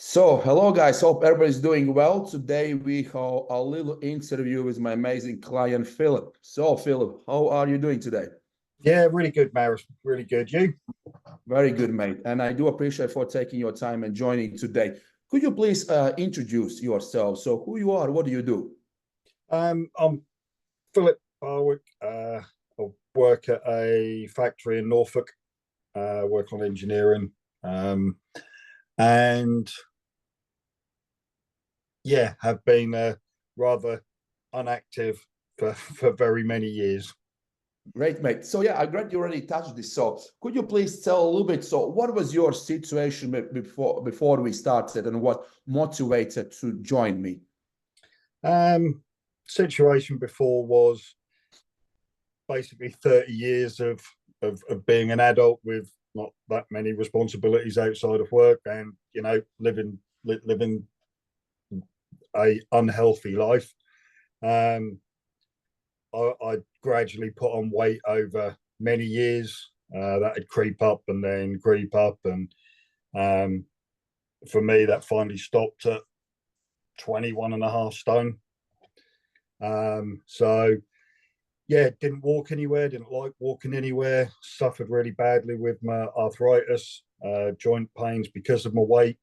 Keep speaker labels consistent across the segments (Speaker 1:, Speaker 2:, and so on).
Speaker 1: So, hello guys. Hope everybody's doing well. Today we have a little interview with my amazing client Philip. So, Philip, how are you doing today?
Speaker 2: Yeah, really good, Maris. Really good. You?
Speaker 1: Very good, mate. And I do appreciate for taking your time and joining today. Could you please introduce yourself? So, who you are? What do you do?
Speaker 2: I'm Philip Barwick. I work at a factory in Norfolk. Work on engineering, and yeah, have been rather unactive for very many years.
Speaker 1: Great, mate. So, yeah, I'm glad you already touched this. So, could you please tell a little bit? So, what was your situation before we started, and what motivated to join me?
Speaker 2: Situation before was basically 30 years of being an adult with not that many responsibilities outside of work, and living a unhealthy life. Um, I gradually put on weight over many years. That would creep up and then creep up, and um, for me, that finally stopped at 21 and a half stone. So yeah, didn't walk anywhere, didn't like walking anywhere, suffered really badly with my arthritis, joint pains because of my weight.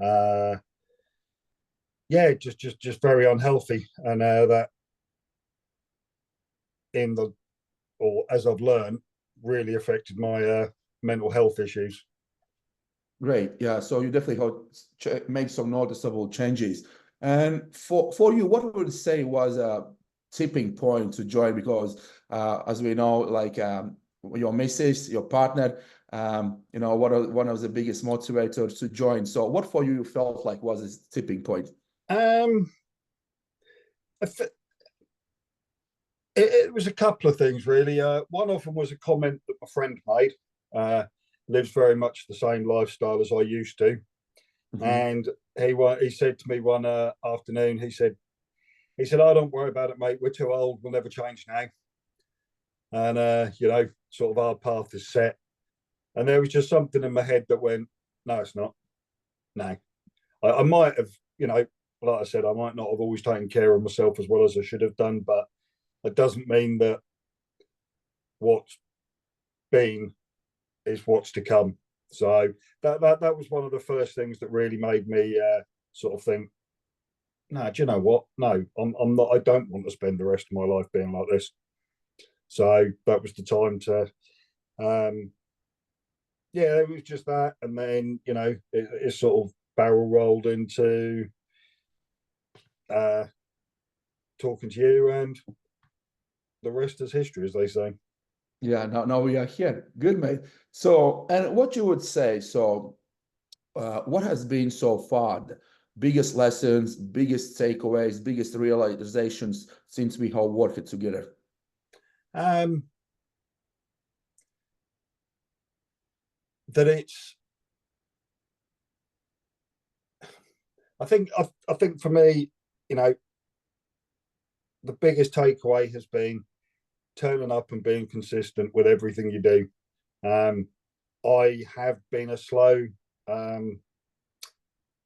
Speaker 2: Uh, yeah, just very unhealthy. And that in the or as I've learned, really affected my mental health issues.
Speaker 1: Great. Yeah. So you definitely have made some noticeable changes. And for you, what would you say was a tipping point to join? Because as we know, like your missus, your partner, one of the biggest motivators to join. So what for you felt like was a tipping point?
Speaker 2: Um, it, it was a couple of things really. One of them was a comment that my friend made. Uh, Lives very much the same lifestyle as I used to,
Speaker 1: Mhm.
Speaker 2: and he said to me one afternoon. He said, "I don't worry about it, mate. We're too old. We'll never change now." And sort of our path is set. And there was just something in my head that went, "No, it's not. No." I might have, like I said, I might not have always taken care of myself as well as I should have done, but it doesn't mean that what's been is what's to come. So that was one of the first things that really made me sort of think, no, do you know what? No, I'm not. I don't want to spend the rest of my life being like this. So that was the time to, um, yeah, it was just that, and then it sort of barrel rolled into uh, talking to you, and the rest is history, as they say.
Speaker 1: Yeah. Now we are here. Good, mate. So, and what you would say? So, what has been so far the biggest lessons, biggest takeaways, biggest realizations since we have worked together?
Speaker 2: Um, that it's, I think for me, you know, the biggest takeaway has been turning up and being consistent with everything you do. Um, I have been a um,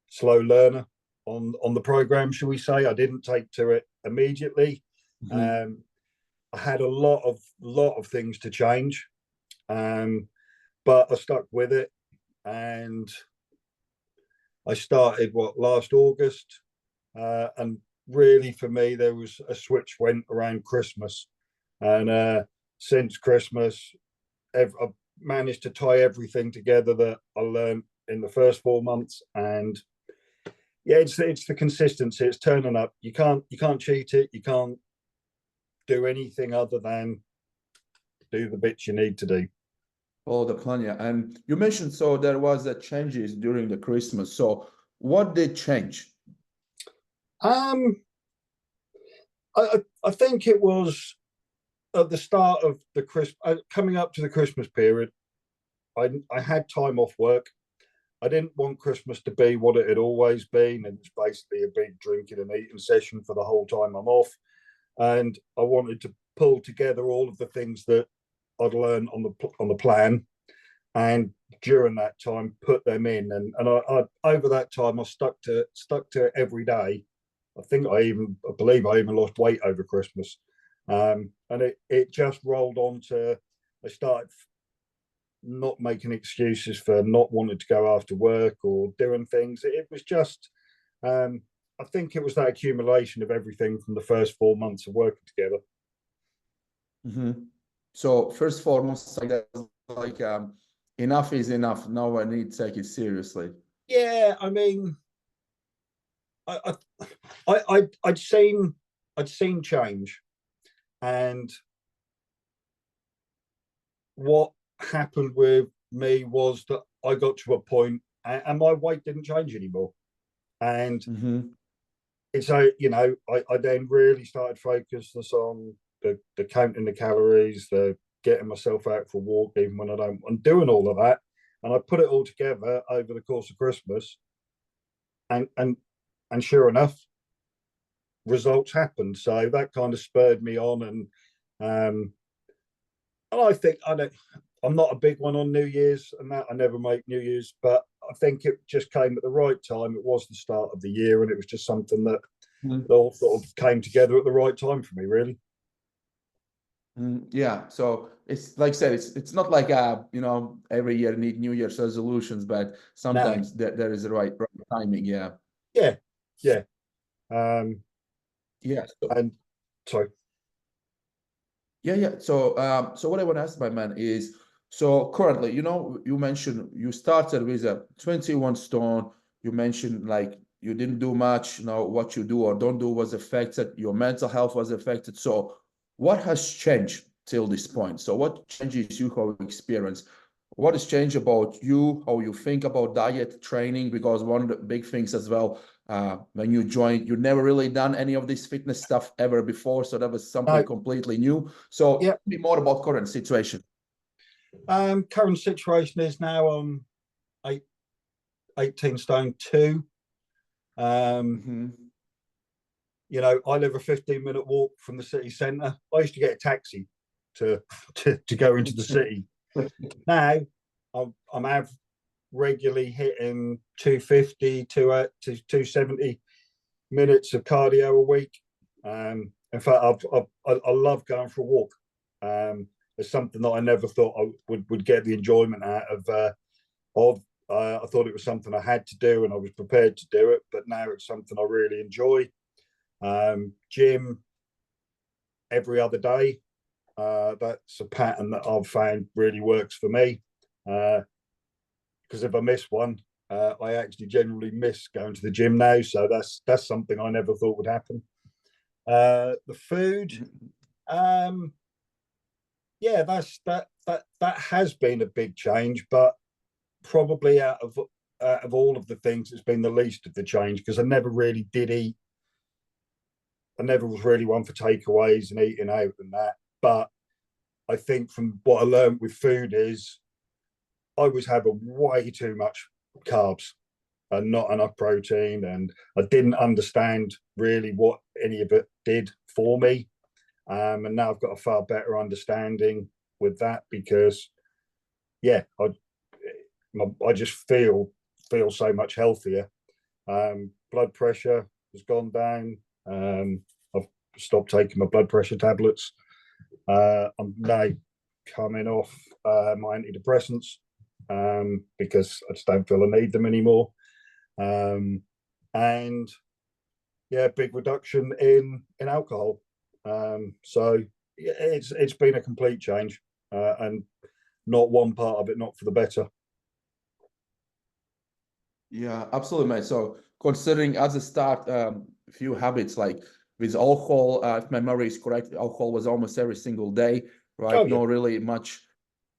Speaker 2: slow learner on the program, shall we say? I didn't take to it immediately.
Speaker 1: Mhm.
Speaker 2: Um, I had a lot of things to change, um, but I stuck with it, and I started last August, and really for me there was a switch went around Christmas, and since Christmas, I've managed to tie everything together that I learned in the first 4 months, and yeah, it's the consistency. It's turning up. You can't cheat it. You can't do anything other than do the bits you need to do.
Speaker 1: Oh, the plan, yeah. And you mentioned so there was a changes during the Christmas. So what did change?
Speaker 2: Um, I think it was at the start of the Christmas, coming up to the Christmas period. I had time off work. I didn't want Christmas to be what it had always been, and it's basically a big drinking and eating session for the whole time I'm off. And I wanted to pull together all of the things that I'd learned on the plan, and during that time put them in, and I over that time I stuck to it every day. I believe I even lost weight over Christmas, and it just rolled on to I started not making excuses for not wanting to go after work or doing things. It was just I think it was that accumulation of everything from the first 4 months of working together.
Speaker 1: Mm-hmm. So first foremost, like enough is enough. Now I need to take it seriously.
Speaker 2: Yeah, I mean, I'd seen change, and what happened with me was that I got to a point, and my weight didn't change anymore, and
Speaker 1: Mm-hmm.
Speaker 2: so I then really started focusing on the counting the calories, the getting myself out for a walk even when I don't, and doing all of that, and I put it all together over the course of Christmas, and sure enough, results happened. So that kind of spurred me on, and I think I'm not a big one on New Year's, and that I never make New Year's, but I think it just came at the right time. It was the start of the year, and it was just something that all sort of came together at the right time for me, really.
Speaker 1: Yeah, so it's like I said, it's not like every year need New Year's resolutions, but
Speaker 2: No,
Speaker 1: sometimes there is the right timing. Yeah,
Speaker 2: yeah, yeah, um,
Speaker 1: yeah. So,
Speaker 2: and sorry,
Speaker 1: yeah. So what I want to ask, my man, is so currently, you mentioned you started with a 21 stone. You mentioned like you didn't do much. What you do or don't do was affected. Your mental health was affected. So what has changed till this point? So what changes you have experienced? What has changed about you, how you think about diet, training? Because one of the big things as well, when you joined, you never really done any of this fitness stuff ever before. So that was something
Speaker 2: no,
Speaker 1: completely new. So
Speaker 2: yeah.
Speaker 1: tell me more about current situation.
Speaker 2: Current situation is now eight, 18 stone two. Um,
Speaker 1: Hmm.
Speaker 2: I live a 15-minute walk from the city centre. I used to get a taxi to to go into the city. Now I'm regularly hitting 250 to 270 minutes of cardio a week. In fact, I love going for a walk. It's something that I never thought I would get the enjoyment out of. I thought it was something I had to do, and I was prepared to do it. But now it's something I really enjoy. Gym every other day. That's a pattern that I've found really works for me. Because if I miss one, I actually generally miss going to the gym now. So that's something I never thought would happen. The food, um, yeah, that has been a big change, but probably out of all of the things, it's been the least of the change because I never really did eat. I never was really one for takeaways and eating out and that. But I think from what I learned with food is I was having way too much carbs and not enough protein, and I didn't understand really what any of it did for me. And now I've got a far better understanding with that because, yeah, I just feel so much healthier. Blood pressure has gone down. I've stopped taking my blood pressure tablets. I'm now coming off my antidepressants because I just don't feel I need them anymore. And yeah, big reduction in alcohol. So yeah, it's been a complete change, and not one part of it not for the better.
Speaker 1: Yeah, absolutely, mate. So considering as a start, few habits like with alcohol, if my memory is correct, alcohol was almost every single day,
Speaker 2: Oh
Speaker 1: right?
Speaker 2: yeah,
Speaker 1: No, really much.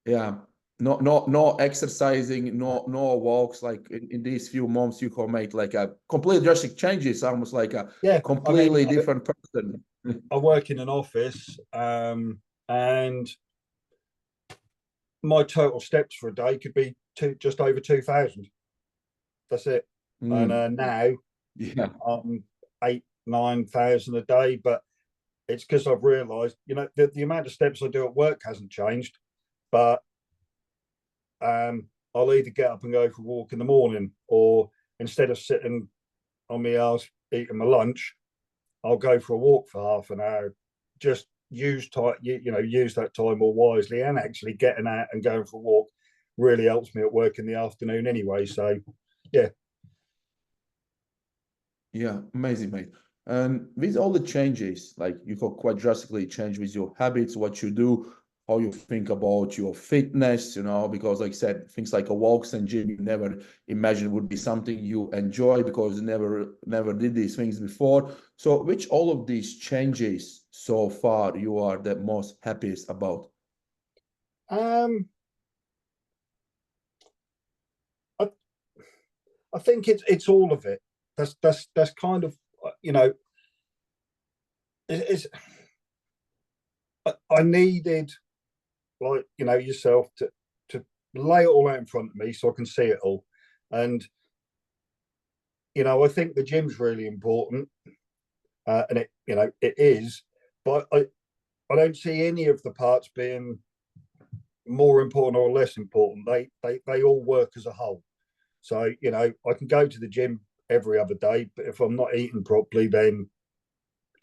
Speaker 1: Yeah, no exercising, no walks. Like in these few months, you have made like a completely drastic changes, almost like a
Speaker 2: yeah. I mean,
Speaker 1: completely different person.
Speaker 2: I work in an office, and my total steps for a day could be just over 2,000. That's it. And
Speaker 1: Mm,
Speaker 2: now
Speaker 1: yeah.
Speaker 2: I'm 8, 9,000 a day, but it's because I've realised, the amount of steps I do at work hasn't changed, but I'll either get up and go for a walk in the morning, or instead of sitting on my ass eating my lunch, I'll go for a walk for half an hour. Just use time, use that time more wisely, and actually getting out and going for a walk really helps me at work in the afternoon anyway. So, yeah.
Speaker 1: Yeah, amazing, mate. And with all the changes, like you got quite drastically change with your habits, what you do, how you think about your fitness, because like I said, things like a walks and gym, you never imagined would be something you enjoy because you never did these things before. So which all of these changes so far you are the most happiest about?
Speaker 2: Um, I, I think it's all of it. That's kind of, it's I needed, like, yourself to lay it all out in front of me so I can see it all. And I think the gym's really important, and it is, but I don't see any of the parts being more important or less important. They all work as a whole. So I can go to the gym every other day, but if I'm not eating properly, then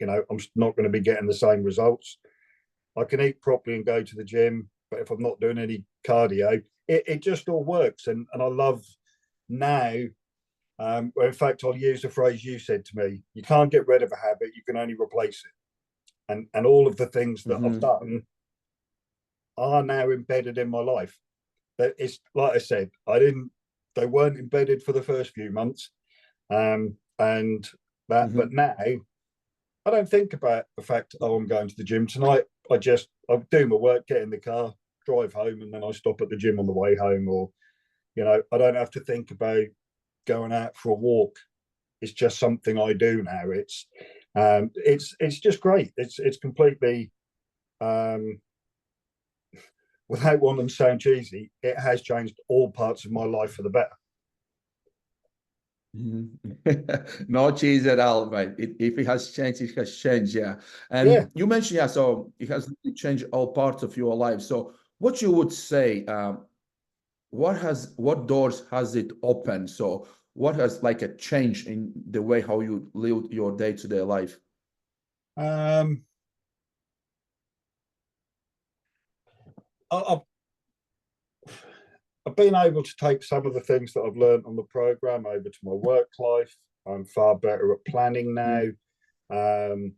Speaker 2: I'm not going to be getting the same results. I can eat properly and go to the gym, but if I'm not doing any cardio, it just all works. And I love now. In fact, I'll use the phrase you said to me: "You can't get rid of a habit; you can only replace it." And all of the things that I've done are now embedded in my life. That it's like I said, they weren't embedded for the first few months, and that. But now I don't think about the fact, oh, I'm going to the gym tonight. I do my work, get in the car, drive home, and then I stop at the gym on the way home. Or, I don't have to think about going out for a walk. It's just something I do now. It's just great. It's completely, without wanting to sound cheesy, it has changed all parts of my life for the better.
Speaker 1: No cheese at all, mate. If it has changed, it has changed, yeah.
Speaker 2: Yeah.
Speaker 1: And you mentioned, yeah, so it has changed all parts of your life. So what you would say, what doors has it opened? So what has like a change in the way how you live your day-to-day life?
Speaker 2: Um, I, I've been able to take some of the things that I've learned on the program over to my work life. I'm far better at planning now. Um,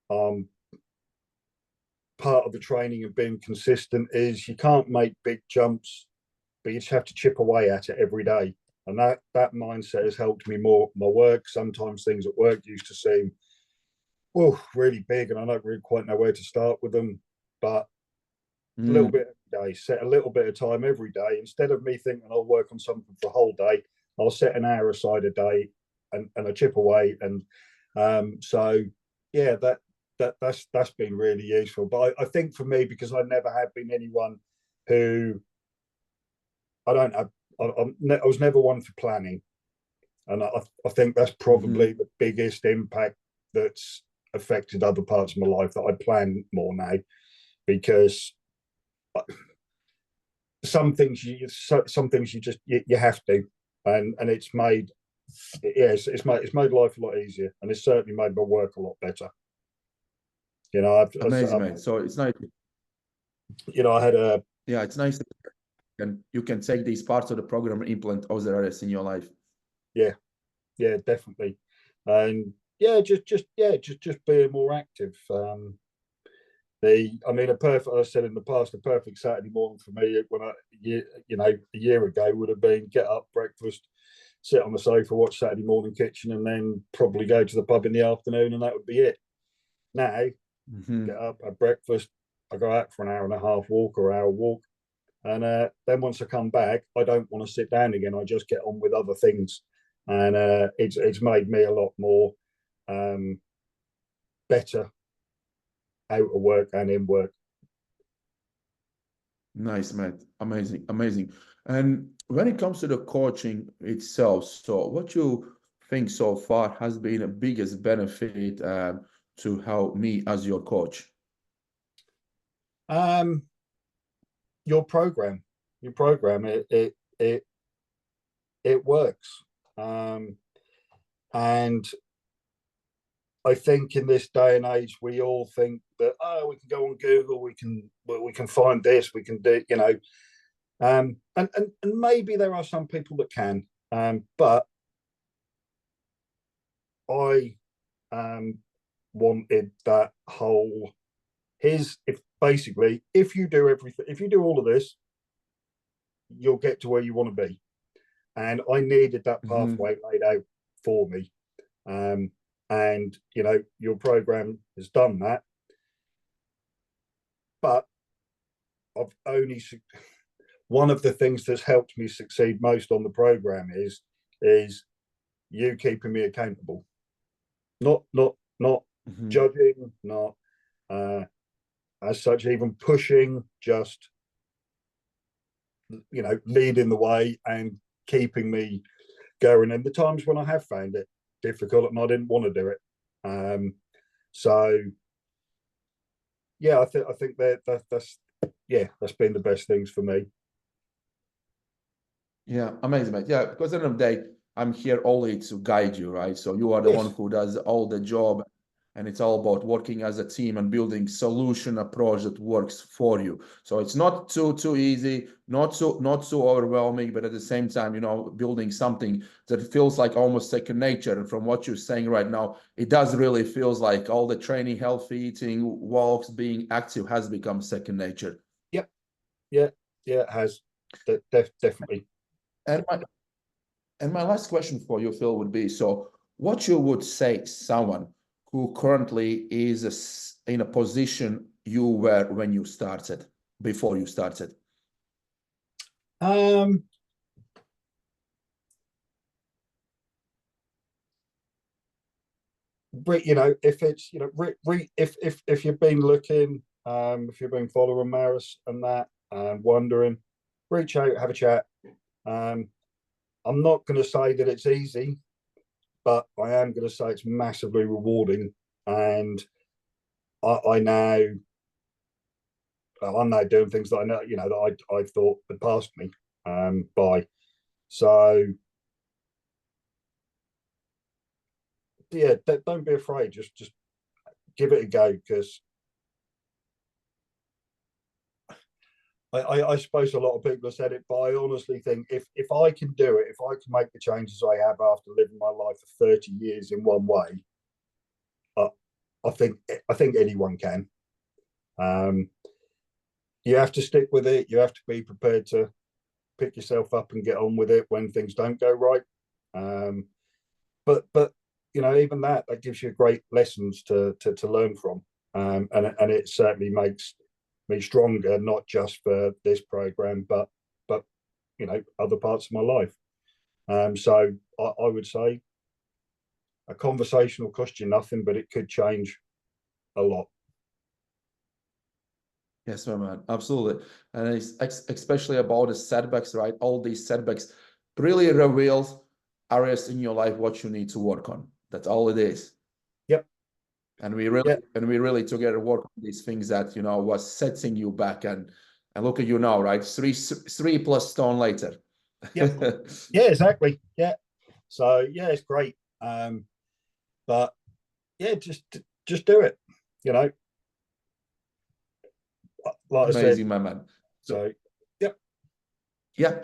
Speaker 2: I'm part of the training of being consistent is you can't make big jumps, but you just have to chip away at it every day. And that mindset has helped me more my work. Sometimes things at work used to seem, really big, and I don't really quite know where to start with them. But a little bit every day, set a little bit of time every day. Instead of me thinking I'll work on something for a whole day, I'll set an hour aside a day and I chip away. And so yeah, that's been really useful. But I think for me, because I never have been anyone who I don't have, I was never one for planning, and I think that's probably the biggest impact that's affected other parts of my life, that I plan more now, because some things you just you have to, and it's made it's made life a lot easier, and it's certainly made my work a lot better.
Speaker 1: Amazing, mate. So it's nice.
Speaker 2: I had a
Speaker 1: Yeah, it's nice that you can take these parts of the program and implement other areas in your life.
Speaker 2: yeah, definitely, and just being more active. I said in the past, a perfect Saturday morning for me, when a year ago, would have been get up, breakfast, sit on the sofa, watch Saturday Morning Kitchen, and then probably go to the pub in the afternoon, and that would be it. Now, get up, have breakfast, I go out for an hour and a half walk or hour walk, and then once I come back, I don't want to sit down again. I just get on with other things, and it's made me a lot more better out of work and in work.
Speaker 1: Nice, mate. Amazing, amazing. And when it comes to the coaching itself, so what you think so far has been the biggest benefit to help me as your coach?
Speaker 2: Your program. your program. It works. And I think in this day and age, we all think that, oh, we can go on Google, we can find this, we can do, you know, and maybe there are some people that can, but I wanted that whole, if basically, if you do everything, if you do all of this, you'll get to where you want to be. And I needed that pathway laid out for me. And, you know, your program has done that. But I've only, one of the things that's helped me succeed most on the program is you keeping me accountable. Not judging, not as such even pushing, just, you know, leading the way and keeping me going. And the times when I have found it difficult and I didn't want to do it. So yeah, I think that's been the best things for me.
Speaker 1: Yeah, amazing, mate. Yeah, because at the end of the day, I'm here only to guide you, right? So you are the one who does all the job, and it's all about working as a team and building solution approach that works for you. So it's not too easy, not so overwhelming, but at the same time, you know, building something that feels like almost second nature. And from what you're saying right now, it does really feels like all the training, healthy eating, walks, being active has become second nature.
Speaker 2: Yep. Yeah, it has. Definitely.
Speaker 1: And my last question for you, Phil, would be, so what you would say someone who currently is in a position you were when you started, before you started?
Speaker 2: You know, if it's, you know, if you've been looking, if you've been following Maris and that, wondering, reach out, have a chat. I'm not going to say that it's easy, but I am going to say it's massively rewarding. And I'm now doing things that I know, you know, that I thought had passed me by. So yeah, don't be afraid. Just give it a go, because I suppose a lot of people have said it, but I honestly think if I can do it, if I can make the changes I have after living my life for 30 years in one way, I think anyone can. You have to stick with it. You have to be prepared to pick yourself up and get on with it when things don't go right. But you know, even that gives you great lessons to learn from, and it certainly makes me stronger, not just for this program, but you know, other parts of my life. So I would say a conversation will cost you nothing, but it could change a lot.
Speaker 1: Yes, my man, absolutely. And it's especially about the setbacks, right? All these setbacks really reveal areas in your life what you need to work on. That's all it is.
Speaker 2: Yep.
Speaker 1: And we really together work on these things that, you know, was setting you back, and look at you now, right? Three plus stone later.
Speaker 2: Yeah. Yeah, exactly. Yeah. So yeah, it's great. But yeah, just do it, you know. Like
Speaker 1: Amazing,
Speaker 2: I said,
Speaker 1: my man.
Speaker 2: So yep.
Speaker 1: Yeah,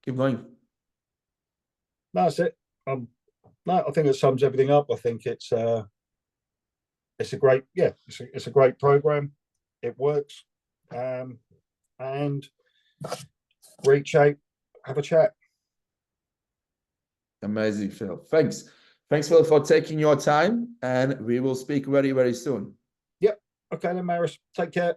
Speaker 1: keep going.
Speaker 2: No, that's it. No, I think it sums everything up. I think it's a great, it's a great program. It works. And reach out, have a chat.
Speaker 1: Amazing, Phil. Thanks, Phil, for taking your time, and we will speak very, very soon.
Speaker 2: Yep. Okay then, Maris. Take care.